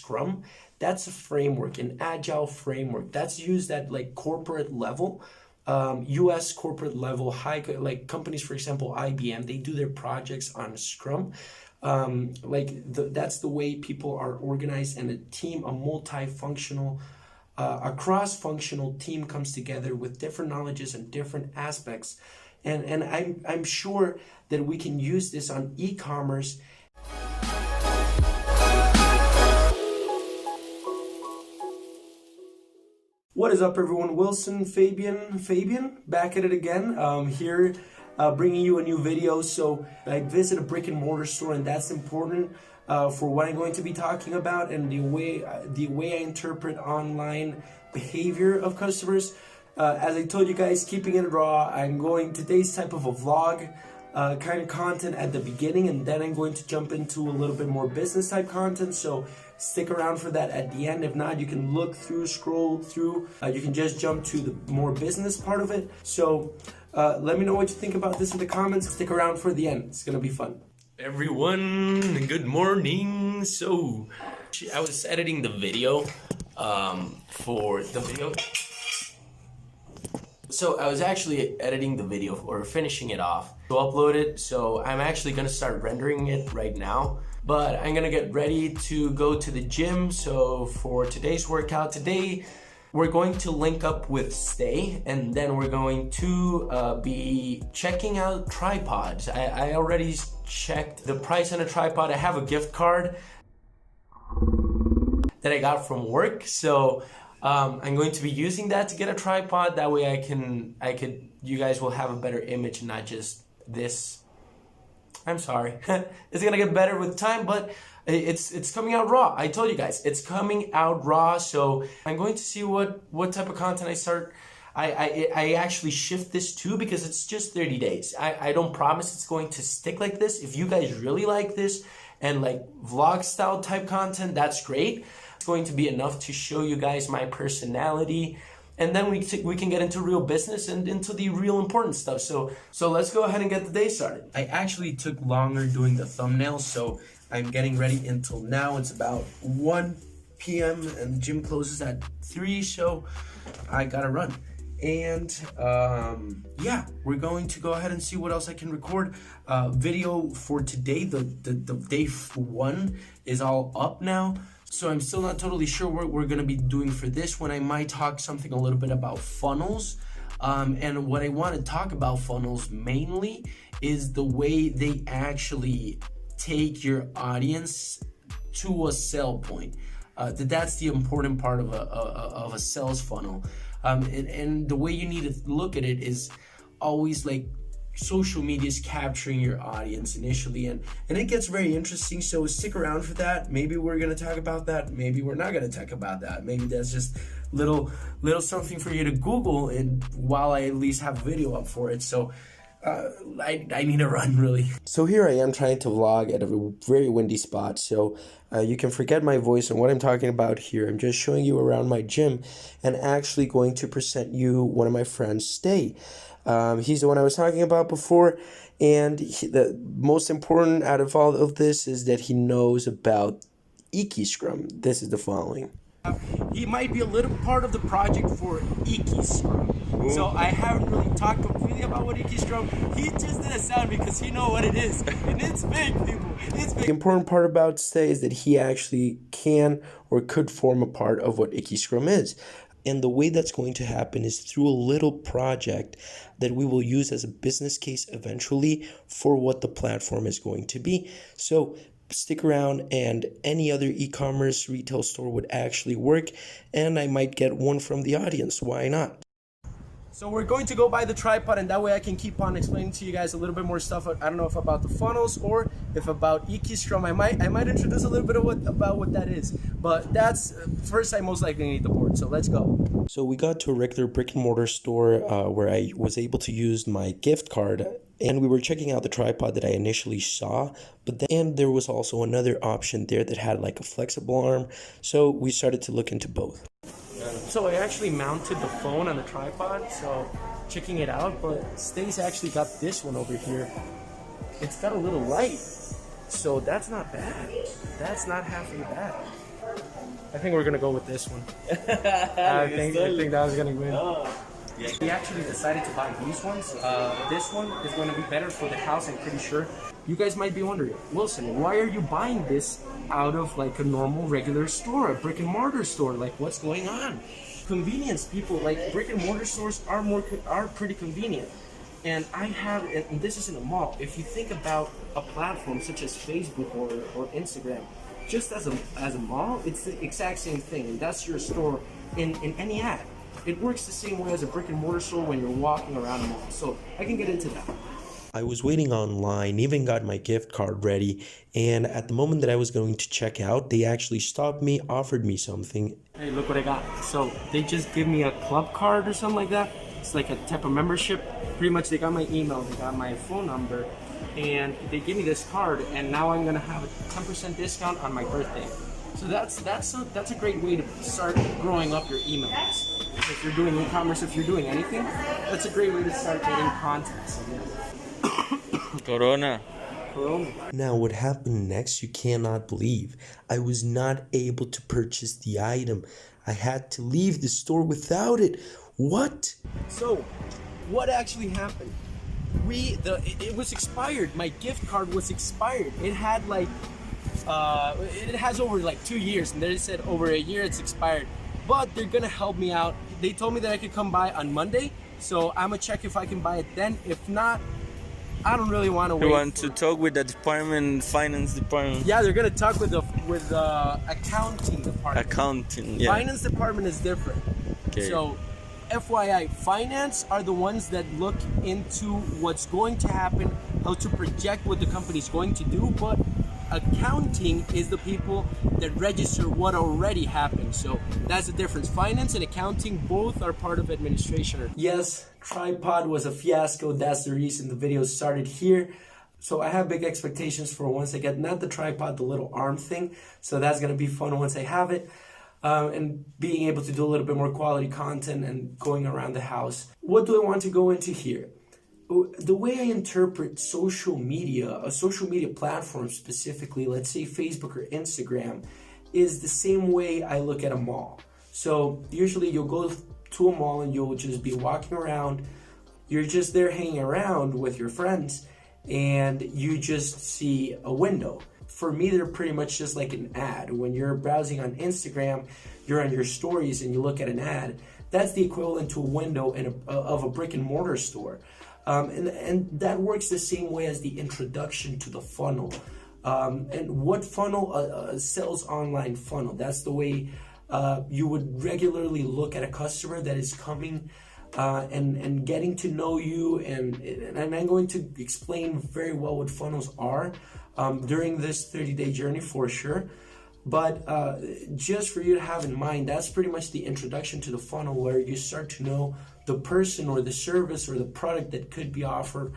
Scrum. That's a framework, an agile framework that's used at like corporate level, US corporate level, high, like companies, for example, IBM, they do their projects on Scrum. That's the way people are organized, and a team, a multifunctional, a cross-functional team comes together with different knowledges and different aspects. And I'm sure that we can use this on e-commerce. What is up, everyone? Wilson, Fabian, back at it again. Here, bringing you a new video. So I visit a brick and mortar store, and that's important for what I'm going to be talking about and the way I interpret online behavior of customers. As I told you guys, keeping it raw, I'm going today's type of a vlog kind of content at the beginning, and then I'm going to jump into a little bit more business type content. So stick around for that at the end. If not, you can look through, scroll through. You can just jump to the more business part of it. So let me know what you think about this in the comments. Stick around for the end. It's gonna be fun. Everyone, good morning. So I was editing the video for the video. So I was actually editing the video or finishing it off to upload it. So I'm actually gonna start rendering it right now, but I'm gonna get ready to go to the gym. So for today's workout, today we're going to link up with Stay, and then we're going to be checking out tripods. I already checked the price on a tripod. I have a gift card that I got from work. So I'm going to be using that to get a tripod. That way you guys will have a better image, not just this. I'm sorry. It's gonna get better with time, but it's coming out raw. I told you guys, it's coming out raw. So I'm going to see what type of content I start. I actually shift this too, because it's just 30 days. I don't promise it's going to stick like this. If you guys really like this and like vlog style type content, that's great. Going to be enough to show you guys my personality, and then we can get into real business and into the real important stuff. So let's go ahead and get the day started. I actually took longer doing the thumbnail, so I'm getting ready until now. It's about 1 p.m. and the gym closes at 3, so I gotta run. And yeah, we're going to go ahead and see what else I can record. Video for today, the day 1 is all up now. So I'm still not totally sure what we're going to be doing for this one. I might talk something a little bit about funnels. And what I want to talk about funnels mainly is the way they actually take your audience to a sell point. That's the important part of a sales funnel. And the way you need to look at it is always like social media is capturing your audience initially, and it gets very interesting. So stick around for that. Maybe we're gonna talk about that. Maybe we're not gonna talk about that. Maybe that's just little something for you to Google, and while I at least have a video up for it. So I need to run really. So here I am trying to vlog at a very windy spot. So you can forget my voice and what I'm talking about here. I'm just showing you around my gym and actually going to present you one of my friends, Stay. He's the one I was talking about before, and the most important out of all of this is that he knows about Ikiscrum. This is the following. He might be a little part of the project for Ikiscrum. So I haven't really talked completely about what Ikiscrum. He just did a sound because he knows what it is, and it's big, people. It's big. The important part about Stay is that he actually can or could form a part of what Ikiscrum is. And the way that's going to happen is through a little project that we will use as a business case eventually for what the platform is going to be. So stick around, and any other e-commerce retail store would actually work, and I might get one from the audience. Why not? So we're going to go buy the tripod, and that way I can keep on explaining to you guys a little bit more stuff. I don't know if about the funnels or if about Ikiscrum. I might introduce a little bit of about what that is. But that's first, I most likely need the board. So let's go. So we got to a regular brick and mortar store where I was able to use my gift card, and we were checking out the tripod that I initially saw. But then there was also another option there that had like a flexible arm. So we started to look into both. So I actually mounted the phone on the tripod, so checking it out, but Stay's actually got this one over here. It's got a little light, so that's not bad. That's not halfway bad. I think we're gonna go with this one. I think that was gonna win. Yeah. We actually decided to buy these ones. This one is going to be better for the house, I'm pretty sure. You guys might be wondering, Wilson, why are you buying this out of like a normal regular store, a brick and mortar store? Like, what's going on? Convenience, people. Like, brick and mortar stores are pretty convenient. And and this is in a mall. If you think about a platform such as Facebook or Instagram, just as a mall, it's the exact same thing, and that's your store in any ad. It works the same way as a brick and mortar store when you're walking around a mall. So I can get into that. I was waiting online, even got my gift card ready, and at the moment that I was going to check out, they actually stopped me, offered me something. Hey, look what I got. So they just give me a club card or something like that. It's like a type of membership. Pretty much they got my email, they got my phone number, and they give me this card, and now I'm gonna have a 10% discount on my birthday. So that's a great way to start growing up your email list. If you're doing e-commerce, if you're doing anything, that's a great way to start getting contacts. Corona. Now what happened next you cannot believe. I was not able to purchase the item. I had to leave the store without it. What? So, what actually happened? It was expired. My gift card was expired. It had like it has over like 2 years, and they said over a year it's expired. But they're gonna help me out. They told me that I could come by on Monday, so I'm gonna check if I can buy it then. If not, I don't really want to wait. You want to talk with the department, finance department? Yeah, they're gonna talk with the accounting department. Accounting, yeah. Finance department is different. Okay. So, FYI, finance are the ones that look into what's going to happen, how to project what the company's going to do, but accounting is the people that register what already happened. So that's the difference. Finance and accounting both are part of administration. Yes, tripod was a fiasco. That's the reason the video started here. So I have big expectations for once I get, not the tripod, the little arm thing. So that's going to be fun once I have it. And being able to do a little bit more quality content and going around the house. What do I want to go into here? The way I interpret social media, a social media platform specifically, let's say Facebook or Instagram, is the same way I look at a mall. So usually you'll go to a mall and you'll just be walking around. You're just there hanging around with your friends and you just see a window. For me, they're pretty much just like an ad. When you're browsing on Instagram, you're on your stories and you look at an ad. That's the equivalent to a window of a brick and mortar store. And that works the same way as the introduction to the funnel. And what funnel? A sales online funnel. That's the way you would regularly look at a customer that is coming and getting to know you. And I'm going to explain very well what funnels are during this 30-day journey for sure. But just for you to have in mind, that's pretty much the introduction to the funnel, where you start to know the person or the service or the product that could be offered,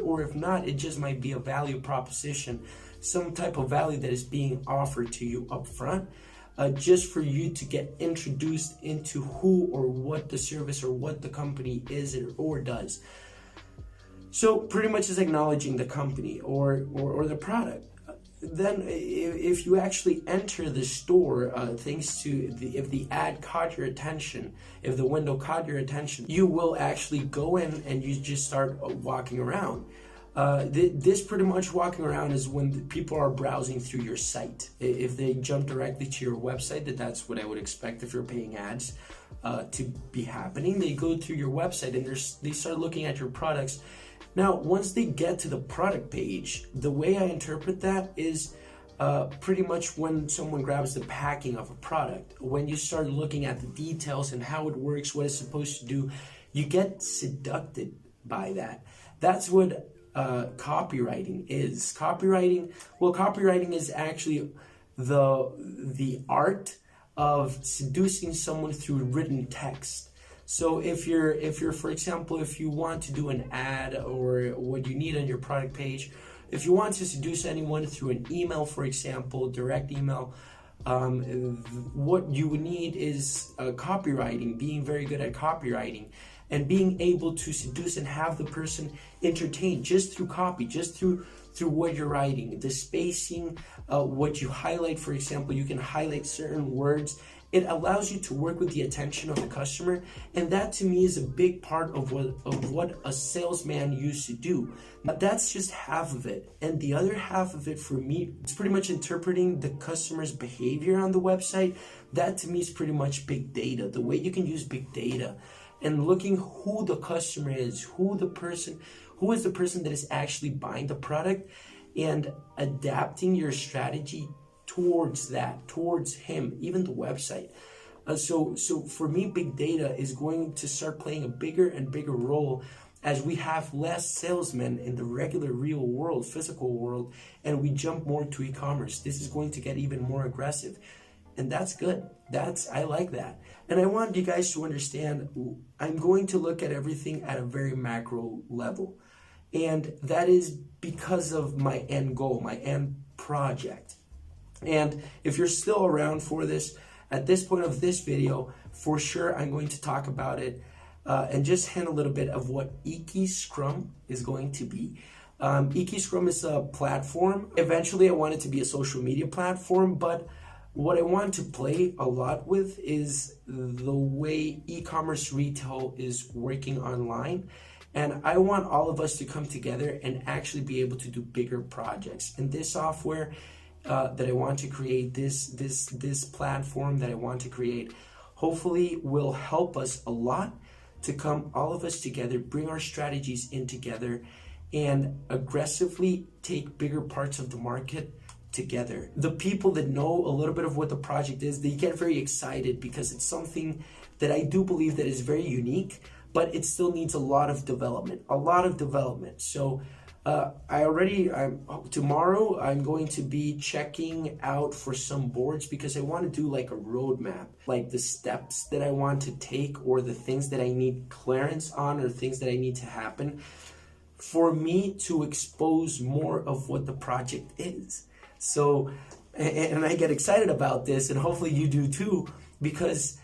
or if not, it just might be a value proposition, some type of value that is being offered to you up front, just for you to get introduced into who or what the service or what the company is or does. So pretty much is acknowledging the company or the product. Then if you actually enter the store, thanks to if the ad caught your attention, if the window caught your attention, you will actually go in and you just start walking around. This pretty much walking around is when people are browsing through your site. If they jump directly to your website, that's what I would expect if you're paying ads to be happening. They go through your website and they start looking at your products. Now, once they get to the product page, the way I interpret that is pretty much when someone grabs the packing of a product. When you start looking at the details and how it works, what it's supposed to do, you get seduced by that. That's what copywriting is. Copywriting is actually the art of seducing someone through written text. So if you're, for example, if you want to do an ad or what you need on your product page, if you want to seduce anyone through an email, for example, direct email, what you would need is copywriting, being very good at copywriting, and being able to seduce and have the person entertained just through copy, just through through what you're writing, the spacing, what you highlight. For example, you can highlight certain words. It allows you to work with the attention of the customer, and that to me is a big part of what a salesman used to do. But that's just half of it, and the other half of it for me, it's pretty much interpreting the customer's behavior on the website. That to me is pretty much big data, the way you can use big data and looking who the customer is, who is the person that is actually buying the product, and adapting your strategy towards that, towards him, even the website. So for me, big data is going to start playing a bigger and bigger role as we have less salesmen in the regular real world, physical world, and we jump more to e-commerce. This is going to get even more aggressive, and that's good. I like that. And I want you guys to understand, I'm going to look at everything at a very macro level, and that is because of my end goal, my end project. And if you're still around for this, at this point of this video, for sure I'm going to talk about it and just hint a little bit of what Ikiscrum is going to be. Ikiscrum is a platform. Eventually I want it to be a social media platform, but what I want to play a lot with is the way e-commerce retail is working online. And I want all of us to come together and actually be able to do bigger projects. And this software that I want to create, this platform that I want to create, hopefully will help us a lot to come all of us together, bring our strategies in together, and aggressively take bigger parts of the market together. The people that know a little bit of what the project is, they get very excited because it's something that I do believe that is very unique, but it still needs a lot of development, So tomorrow I'm going to be checking out for some boards because I want to do like a roadmap, like the steps that I want to take or the things that I need clearance on or things that I need to happen for me to expose more of what the project is. So, and I get excited about this, and hopefully you do too, because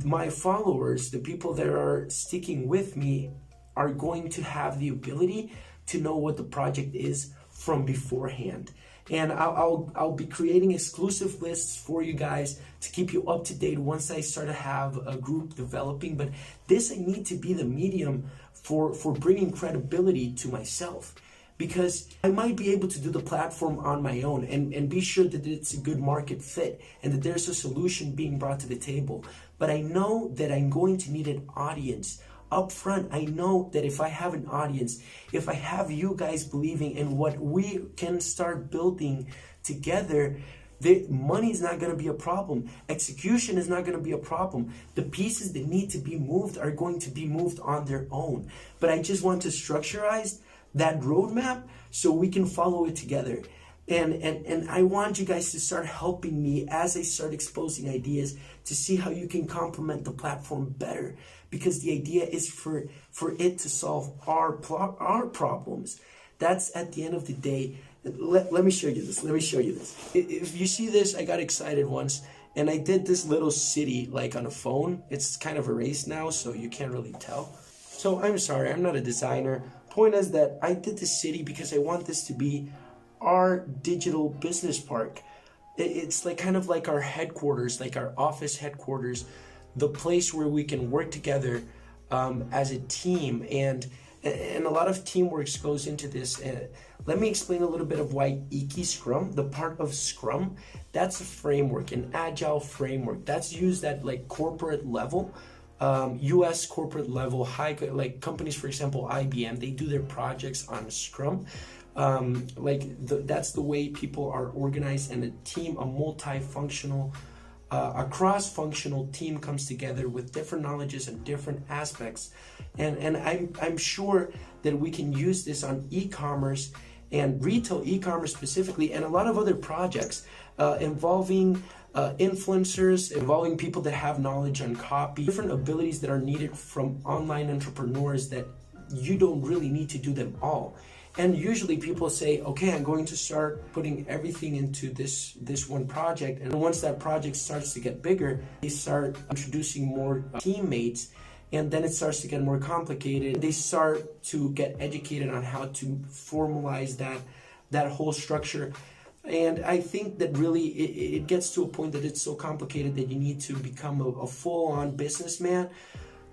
my followers, the people that are sticking with me, are going to have the ability to know what the project is from beforehand. And I'll be creating exclusive lists for you guys to keep you up to date once I start to have a group developing. But this, I need to be the medium for bringing credibility to myself, because I might be able to do the platform on my own and be sure that it's a good market fit and that there's a solution being brought to the table. But I know that I'm going to need an audience up front. I know that if I have an audience, if I have you guys believing in what we can start building together, the money is not going to be a problem. Execution is not going to be a problem. The pieces that need to be moved are going to be moved on their own. But I just want to structurize that roadmap so we can follow it together. And I want you guys to start helping me as I start exposing ideas to see how you can complement the platform better, because the idea is for it to solve our problems. That's at the end of the day. Let me show you this. If you see this, I got excited once and I did this little city like on a phone. It's kind of erased now, so you can't really tell. So I'm sorry, I'm not a designer. Point is that I did this city because I want this to be our digital business park. It's like kind of like our headquarters, like our office headquarters, the place where we can work together as a team, and a lot of teamwork goes into this. Let me explain a little bit of why Ikiscrum, the part of Scrum, that's a framework, an agile framework that's used at like corporate level. US corporate level, like companies, for example, IBM, they do their projects on Scrum. That's the way people are organized, and a team, a multifunctional, a cross-functional team comes together with different knowledges and different aspects. And I'm sure that we can use this on e-commerce and retail e-commerce specifically, and a lot of other projects involving influencers, involving people that have knowledge on copy, different abilities that are needed from online entrepreneurs that you don't really need to do them all. And usually people say, okay, I'm going to start putting everything into this one project. And once that project starts to get bigger, they start introducing more teammates and then it starts to get more complicated. They start to get educated on how to formalize that whole structure. And I think that really it gets to a point that it's so complicated that you need to become a full-on businessman.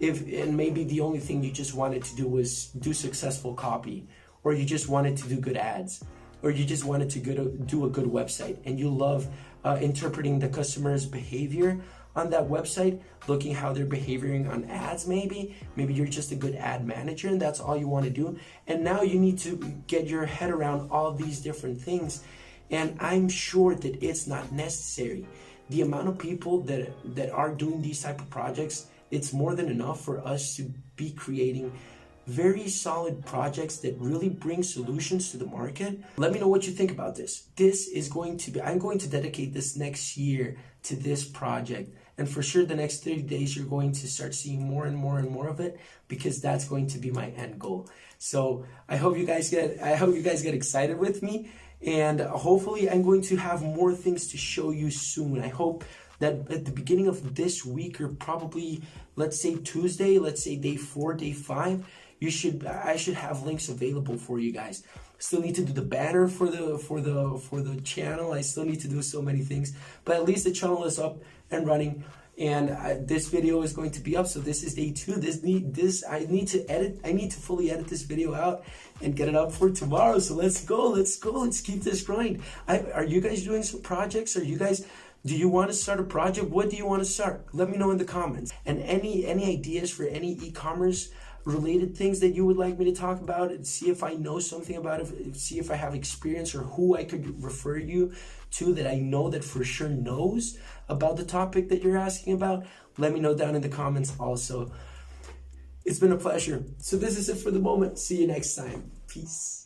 And maybe the only thing you just wanted to do was do successful copy, or you just wanted to do good ads, or you just wanted to do a good website, and you love interpreting the customer's behavior on that website, looking how they're behaving on ads. Maybe you're just a good ad manager and that's all you want to do. And now you need to get your head around all these different things. And I'm sure that it's not necessary. The amount of people that are doing these type of projects, it's more than enough for us to be creating very solid projects that really bring solutions to the market. Let me know what you think about this. I'm going to dedicate this next year to this project. And for sure, the next 30 days, you're going to start seeing more and more and more of it, because that's going to be my end goal. So I hope you guys get excited with me. And hopefully I'm going to have more things to show you soon. I hope that at the beginning of this week, or probably, let's say Tuesday, let's say day 4, day 5, I should have links available for you guys. Still need to do the banner for the channel. I still need to do so many things, but at least the channel is up and running. And this video is going to be up. So this is day 2. I need to edit. I need to fully edit this video out and get it up for tomorrow. So let's go. Let's keep this grind. Are you guys doing some projects? Do you want to start a project? What do you want to start? Let me know in the comments. And any ideas for any e-commerce related things that you would like me to talk about, and see if I know something about it, see if I have experience, or who I could refer you to that I know that for sure knows about the topic that you're asking about. Let me know down in the comments also. It's been a pleasure. So this is it for the moment. See you next time. Peace.